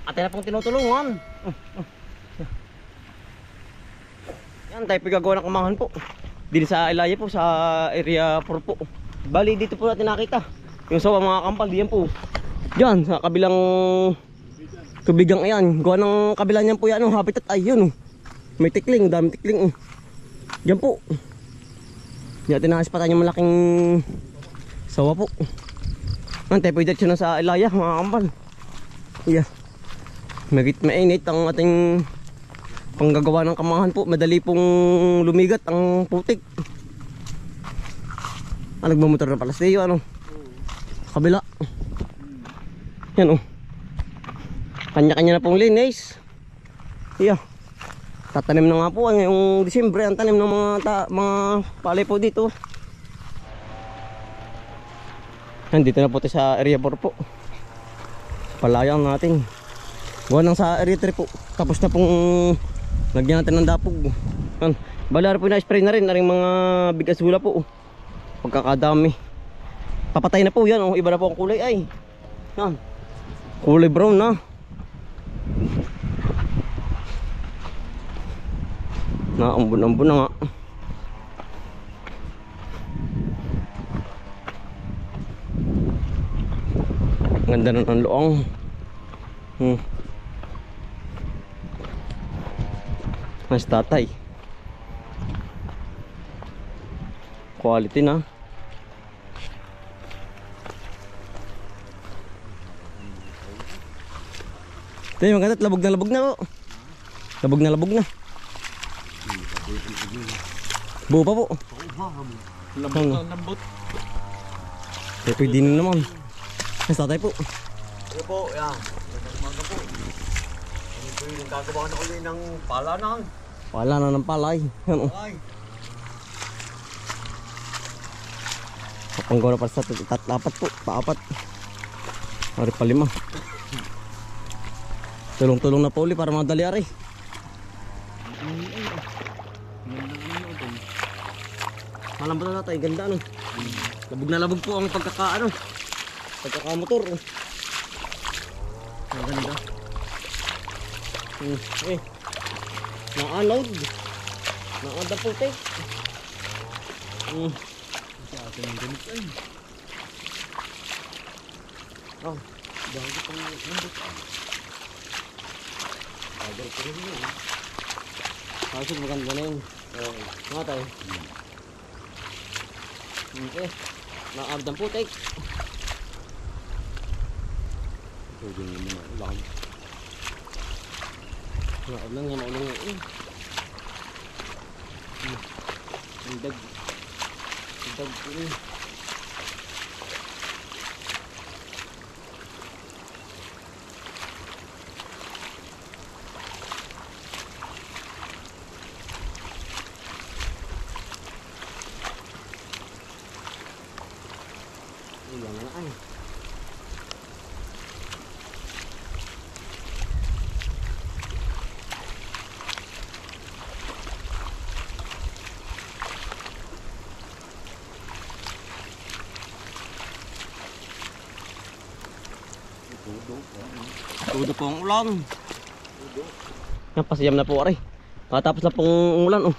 Atin na pong tinutulungan. Yan, tayo pagagawa ng kamahan po. Dito sa Ilaya po, sa area 4 po. Bali, dito po natin nakita yung sawa mga kampal, diyan po. Diyan, sa kabilang tubigang ayan. Gawa ng kabila niyan po yan, habitat. Ay, yun. May tikling, dami tikling. Diyan po. Diyan natin nakaspatan yung malaking sawa po. Tayo po dito na sa Ilaya mga kampal. Yeah. Mainit ang ating panggagawa ng kamahan po. Madali pong lumigat ang putik. Nagmamotor na pala siya ano. Kabila. Yan kanya-kanya na pong linis. Yeah. Tatanim na nga po ngayong Disyembre ang tanim ng mga palay po dito. Nandito na po tayo sa area 4 po. Palayang natin. Gawa nang sa area 3 po. Tapos na pong lagyan natin ng dapog. Balara po na-spray na rin ring mga bigas hula po. Pagkakadami. Papatay na po yan. Iba na po ang kulay ay. Yan. Kulay brown na. Naambon-ambon na nga. Ganda na ng loong. Mas tatay. Quality na. Ito yung maganda, labog na po. Labog na. Buo pa po. Lambot. Pwede na naman. Mas tatay po. Ito po, yan. Umaga po. Ano po yung gagawa na ulit ng palanan. Wala na ng palay. Yan Ay. Kapanggawa na para sa tatlapat po. Paapat. Ari pa 5. Tulong-tulong na po ulit para madali ari. Malambot na tayo. Ganda ano. Labog na labog po ang pagkakamotor. Ang ganda. Na-unload. Na-unload po tayo. Sa atin yung ganit ay. Bago pang lambot. Bago pa rin yun. Kaso maganda na yun. Nga tayo. Na-unload po tayo. Pwede naman na ulang. Maulang yan. Dag ini. Ilang na ay. Tudo po ang ulan. Yan, pasiyam na po ari. Tapos na pong ulan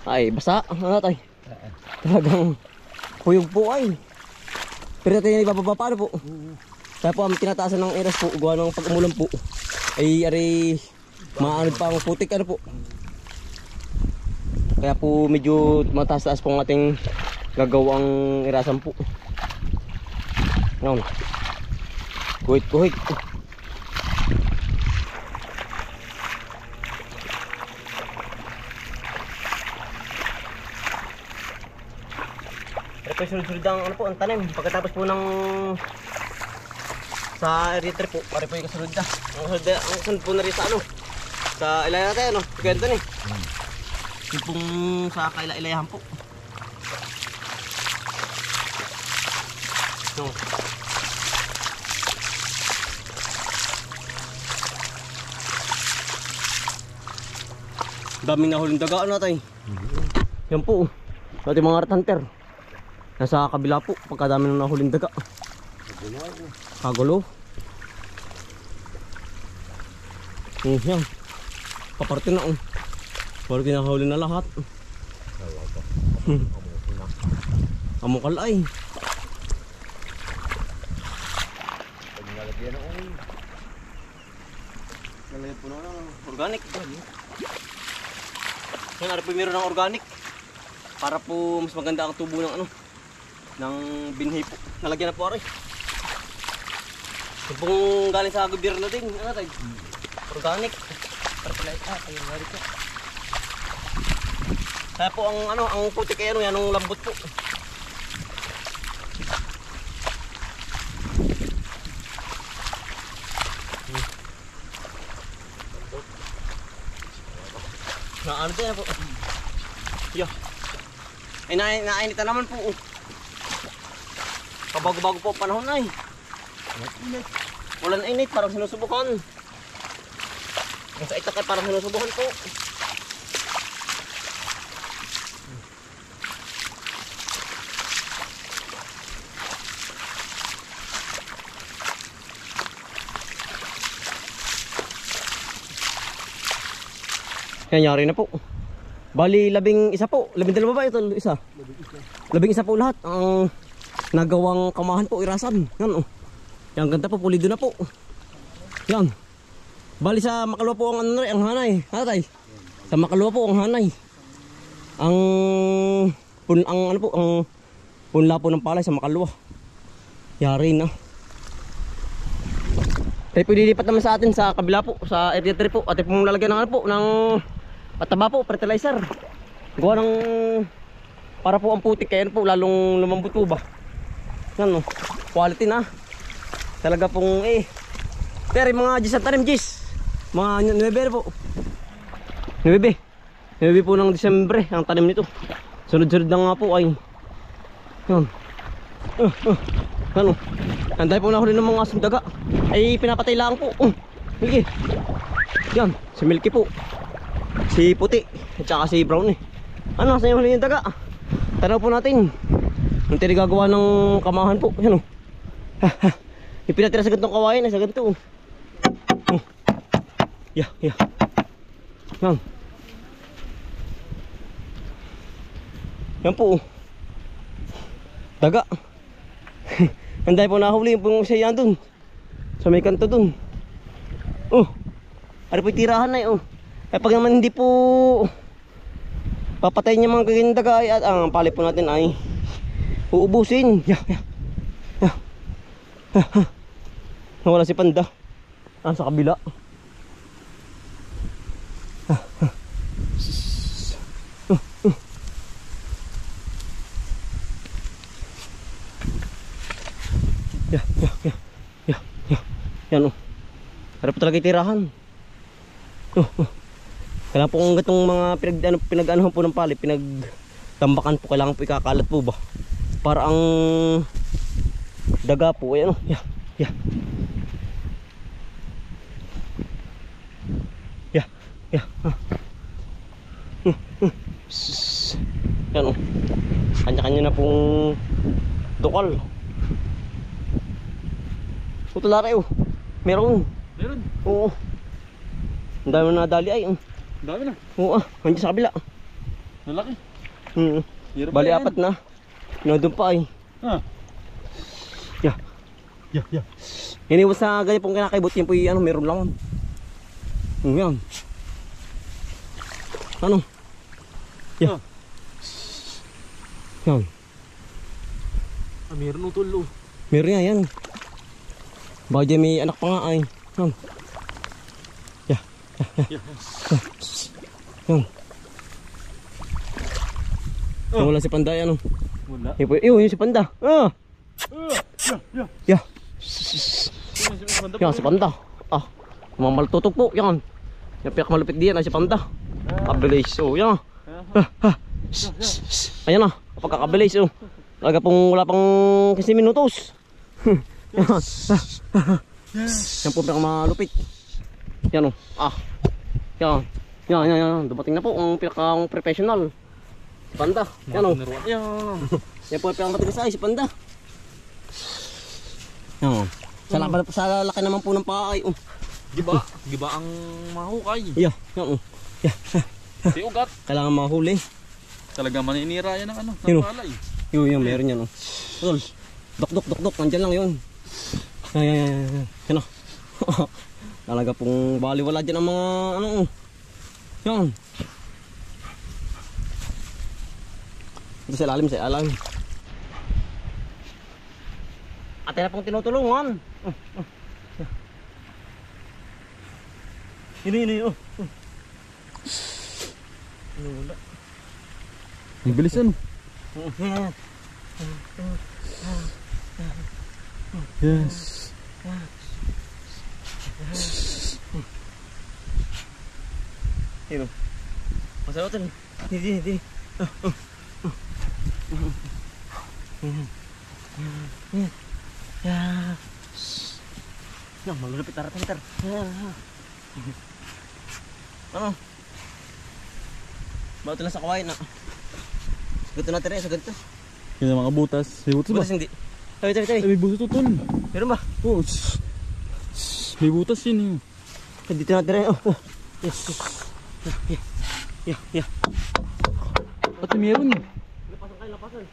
Ay, basa. Ano tayo? Talagang kuyog po ay. Pero natin yan ibababa paano po? Kaya po ang tinataasan ng eras po, gawa ng pag umulan po. Ay, ari, maanod pa ang putik ano po. Kaya po medyo mataas-taas po ang ating gagawang irasan po. Ngayon. Kuhit. Ito sunod-sunod ang ang tanim. Pagkatapos po ng sa area 3 po, pare po yung kasunod na. Ang sunod po na rin sa sa Ilaya natin Ganda ni. Yung pong sa Ilayahan po. Daming nahuling dagaan natin. Yan po. Ating mga rat hunter. Nasa kabila po. Pagkadami ng nahuling daga. Kagulo. Yan. Paparte na oh. Parang kinakahuli na lahat. Amukal ay. Pag nalagyan ako. Nalagyan po na organic. Yan, ano po meron ng organic. Para po mas maganda ang tubo ng ano. Ng binhi po. Nalagyan na po aray. Ito pong galing sa gobyerno din. Ano tayo? Organic. Fertilizer. Ayun, organic po. Kaya po ang ano, ang puti kaya ano, yan ang lambot po. Na ano din po. Yo. Ay nainitan naman po. Kabago-bago po panahon ay. Walang init, parang sinusubukan. Ang sa itak ay parang sinusubukan po. Yan, yari na po. Bali, 11 po. 12 ba ito? Isa? 11 po lahat. Ang nagawang kamahan po, irasan. Yan, oh. Yan, ganda po. Pulido na po. Yan. Bali, sa Makalwa po ang hanay. Hatay. Sa Makalwa po ang hanay. Ang punla po ng palay sa Makalwa. Yari na. Tayo po dilipat naman sa atin sa kabila po. Sa area 3 po. At pong lalagyan ng po ng pataba po, fertilizer. Gawa ng para po ang putik kaya po lalong lumambot po ba. Yan, no? Quality na. Talaga pong pero mga gis at tanim gis. Mga 9 po. 9 po ng Disyembre ang tanim nito. Sunod-sunod na nga po ay. Yan. Ano? Anday po na huli ng mga sundaga. Ay pinapatay lang po. Sige. Yan, si Milky po. Si puti at saka si brown Ano sa yung huli yung daga? Tanaw po natin. Yung tinagagawa ng kamahan po. Yan o. Yung pinatira sa gantong kawain ay sa ganito. Yeah. Yan. Yan po. Daga. Anday po nahuli yung siya yan dun. Sa may kanto dun. Ano po yung tirahan na yun. Pag naman hindi po papatayin niya mga ganyan daga ay at ang pali po natin ay uubusin. Nawala si Panda. Sa kabila. Yan o. Para po talaga itirahan. Kailangan po kung gatong mga pinag-anuhan po ng pali, pinagtambakan po, kailangan po ikakalat po ba para ang daga po ay ano. Yan o. Kanya-kanya na pong dukal. Utulare o. Meron. Oo. Ang dami na nadali ay. Dami na. Oo, nandiyan sa kabila. Malaki. Bali apat na. Doon pa ay. Yeah. Iniwas sa ganyan pong kinakaibot. Yan po yung meron lang. Yan. Ano? Yan. Meron ng tulo. Meron nga yan. Baka dyan may anak pa nga ay. Yan. Wala si Panda yan. Wala. Yun si Panda. Yeah. Yan si Panda. Mamaltutok po. Yan. Yung pinakamalupit diyan ay si Panda. Kabilis. Yan. Ayan na. Kapag kakabilis. Talaga pong wala pang 15 minutos. Yan po pinakamalupit. Yan o. Yan. Dumating na po ang pinaka-professional. Panda. Yan o. Yan po ang pinaka-matigas ay si Panda. Yan o. Sa laki naman po ng paay. Giba ang mahukay. Yeah, yan. Si ugat. Kailangan mahuli. Talaga maninira yan ng ano, ng Yun. palay. Yung meron yan. Tol, dok. Nandyan lang yun. Yan. Yan o. Talaga pong baliwala dyan ang mga ano. Yan. Ito sa ilalim. Ate na pong tinutulungan. Yun. Wala. Ang bilis ano. Yes. Yun o. Masaotin. Hindi. Yan, malulupit tara. Ano? Ba't lang sa kawain na? Sagutin natin rin, sagutin. Yan ang mga butas. May butas ba? Butas hindi. Tabi. May butas ito. Meron ba? Oh, may butas yun. Dito natin rin. Oh. Yeah. Pati meron. Lapasan.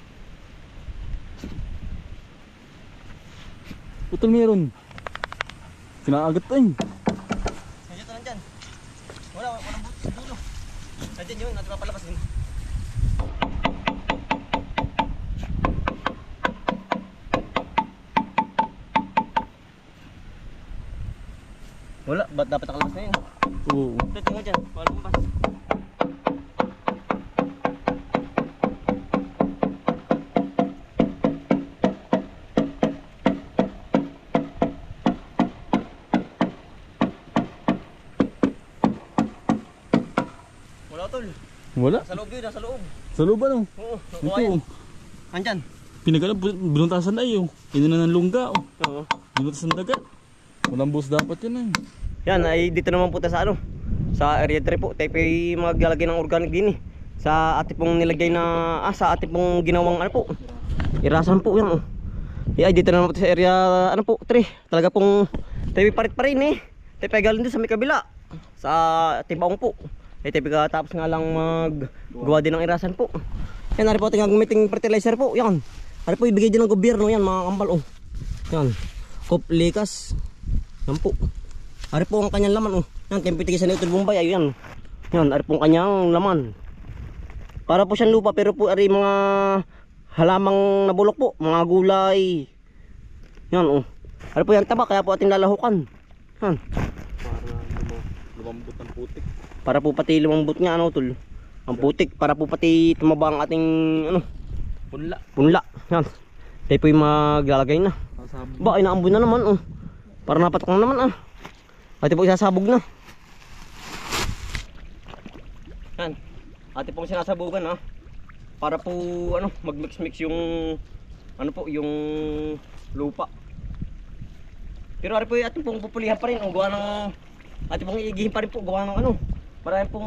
Putol meron. Kinaagat tayo. Nandyan. Walang butas sa dulo. Nandyan yun, natin mapalabas din. Wala, ba't dapat nakalabas na yun? Oo. Ito mo dyan, walang bukas. Wala tol. Wala. Sa loob yun, nasa loob. Sa loob ano? Oo, Ito. Andyan. Pinagano, binuntasan na yun. Ino na ng lungga. Oo. Binuntasan na dagat. Walang bus dapat yun eh. Yan, ay dito naman po tayo sa ano. Sa area 3 po. Tayo po ay maglalagay ng organic din eh. Sa ate pong nilagay na, sa ate pong ginawang ano po. Irasan po yan oh. Ay dito naman po tayo sa area ano po 3. Talaga pong tayo parit pa rin eh. Tayo pa galing din sa may kabila. Sa Tibaong po. Ay tayo tapos nga lang maggawa din ng irasan po. Yan, ari po ating gamiting fertilizer po. Yan. Ari po ibigay din ng gobyerno yan mga kambal oh. Yan. Koplikas. Yan po. Ari po ang kanyang laman oh. Yan, kempitigisan ni Utol Bombay. Ayun yan. Yan, ari po ang kanyang laman. Para po siyang lupa pero po ari mga halamang nabulok po. Mga gulay. Yan oh. Ari po yan taba kaya po ating lalahukan. Yan. Para lumambot ng putik. Para po pati lumambot nga ano Utol. Ang putik. Para po pati tumaba ang ating ano. Punla. Yan. Tayo po yung maglalagay na. Ba, inaambon na naman oh. Para napatok na naman ah. Ate po isasabog na. Yan. Ate po sinasabugan ah. Para po ano, magmix-mix yung ano po, yung lupa. Pero ari po ating pong pupulihan pa rin. Gawa ng ate pong iigihin pa rin po. Gawa ng ano. Para pong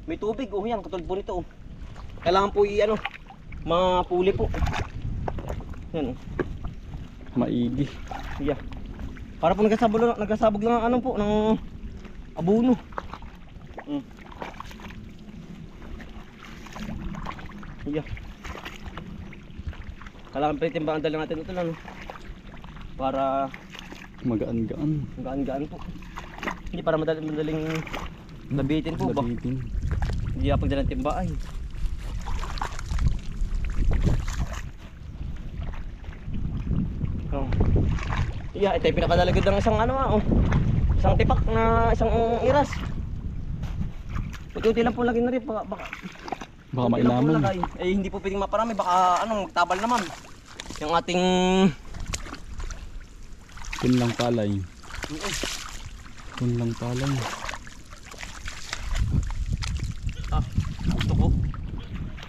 may tubig oh yan. Katulad po nito oh. Kailangan po ano, mapuli po. Yan oh. Maigi. Yeah. Para po nagkasabog lang ang ano po ng abono. Yeah. Kailangan pa timbang lang natin ito lang. Para magaan-gaan. Gaan-gaan po. Hindi para madaling labitin po ba? Labitin. Hindi pagdala ng timbaan. Oh. Yeah, ito yung pinakadalagod ng isang ano oh. Isang tipak na isang iras. Puti lang po lagi na rin baka mailaman. Eh hindi po pwedeng maparami baka ano magtabal naman. Yung ating Punlang palay. Punlang palay. Ah, gusto ko.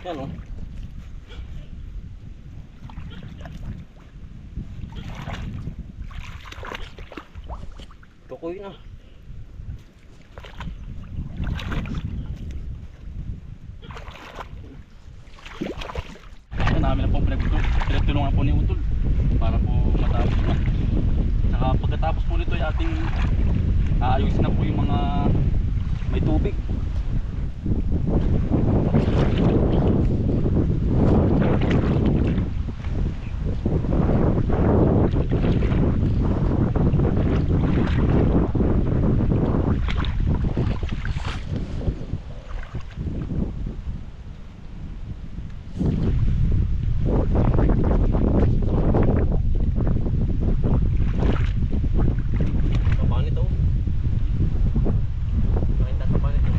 Yan oh. Tukoy na. Namin na pong pinagtulungan po ni Utol para po matapos na. Saka pagkatapos po nito ay ating aayusin na po yung mga may tubig. Taba nito. Nakita taba nito.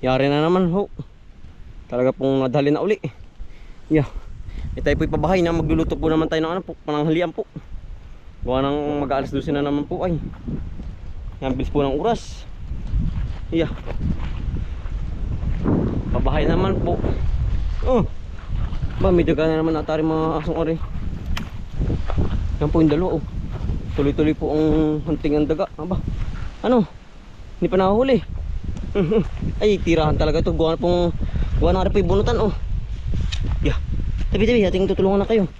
Yari na naman ho. Talaga pong nadali na uli. Yeah. E tayo po'y pabahay na magluluto po naman tayo ng ano po, pananghalian po. Gawa ng mag-aalas 12 na naman po ay. Yan, bilis po ng oras. Yeah. Pabahay naman po. Oh. Ba, may daga na naman natari mga asong ori. Yan po yung dalawa oh. Tuloy-tuloy po ang hunting ang daga. Aba. Ano? Hindi pa nakahuli. Ay, tirahan talaga ito. Gawa na rin po yung bunutan oh. Yeah. Tabi-tabi, ating tutulungan na kayo.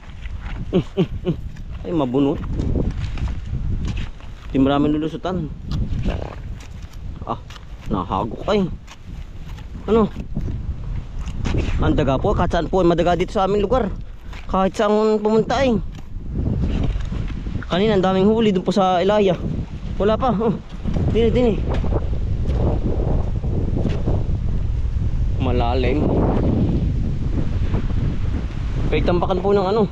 Ay, mabunot. Di maraming lulusutan. Ah, nahagok ay. Ano? Ang daga po, kahit saan po ay madaga dito sa aming lugar. Kahit saan pumunta ay. Kanina ang daming huli dun po sa Ilaya. Wala pa. Oh. Dini. Malalim. Tambakan po ng ano.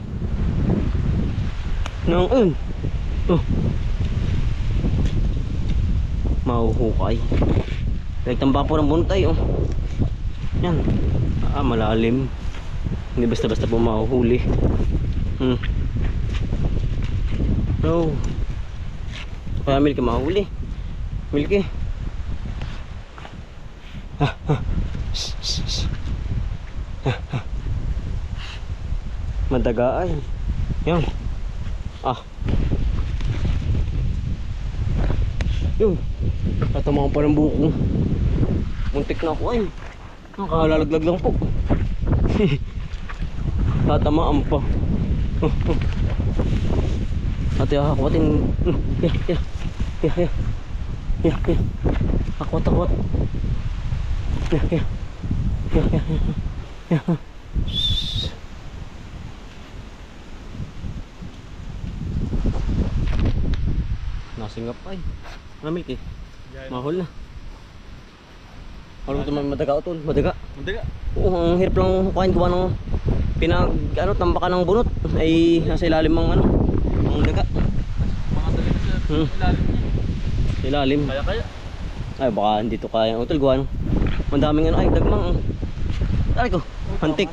Ng oh. Mahuhukay. Tambakan po ng buntay oh. Yan. Ah, malalim. Hindi basta-basta po mahuhuli. No. Kaya Milky mahuli. Milky. Madaga ay. Yan. Ah. Yun. Tatamaan pa ng buko. Muntik na ako ay. Nakalalaglag lang po. Tatamaan pa. Ate akwatin. Yeah. Akwat. Yeah. Nasingap ay. Milky. Mahol na. Alam mo ito may madaga utol. Madaga. Oo, ang hirap lang hukain gawa ng tambakan ng bunot ay nasa ilalim ng ano, ang daga. Mga talaga sa ilalim niya. Ilalim. Kaya. Ay baka hindi to kaya utol gawa ng mandaming ano ay dagmang. Ay ko, antik.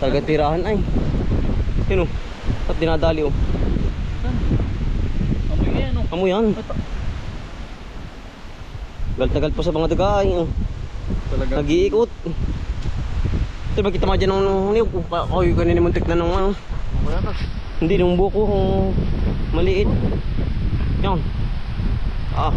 Talaga tirahan ay. Yun oh. At dinadali oh. Amoy yan oh. Amoy yan. Gal-tagal po sa mga daga ay. Talaga. Nag-iikot. Ito ba kita mga dyan ng niyog? Ay, ganun yung muntik na nung ano. Hindi, nung buko. Maliit. Yan. Ah.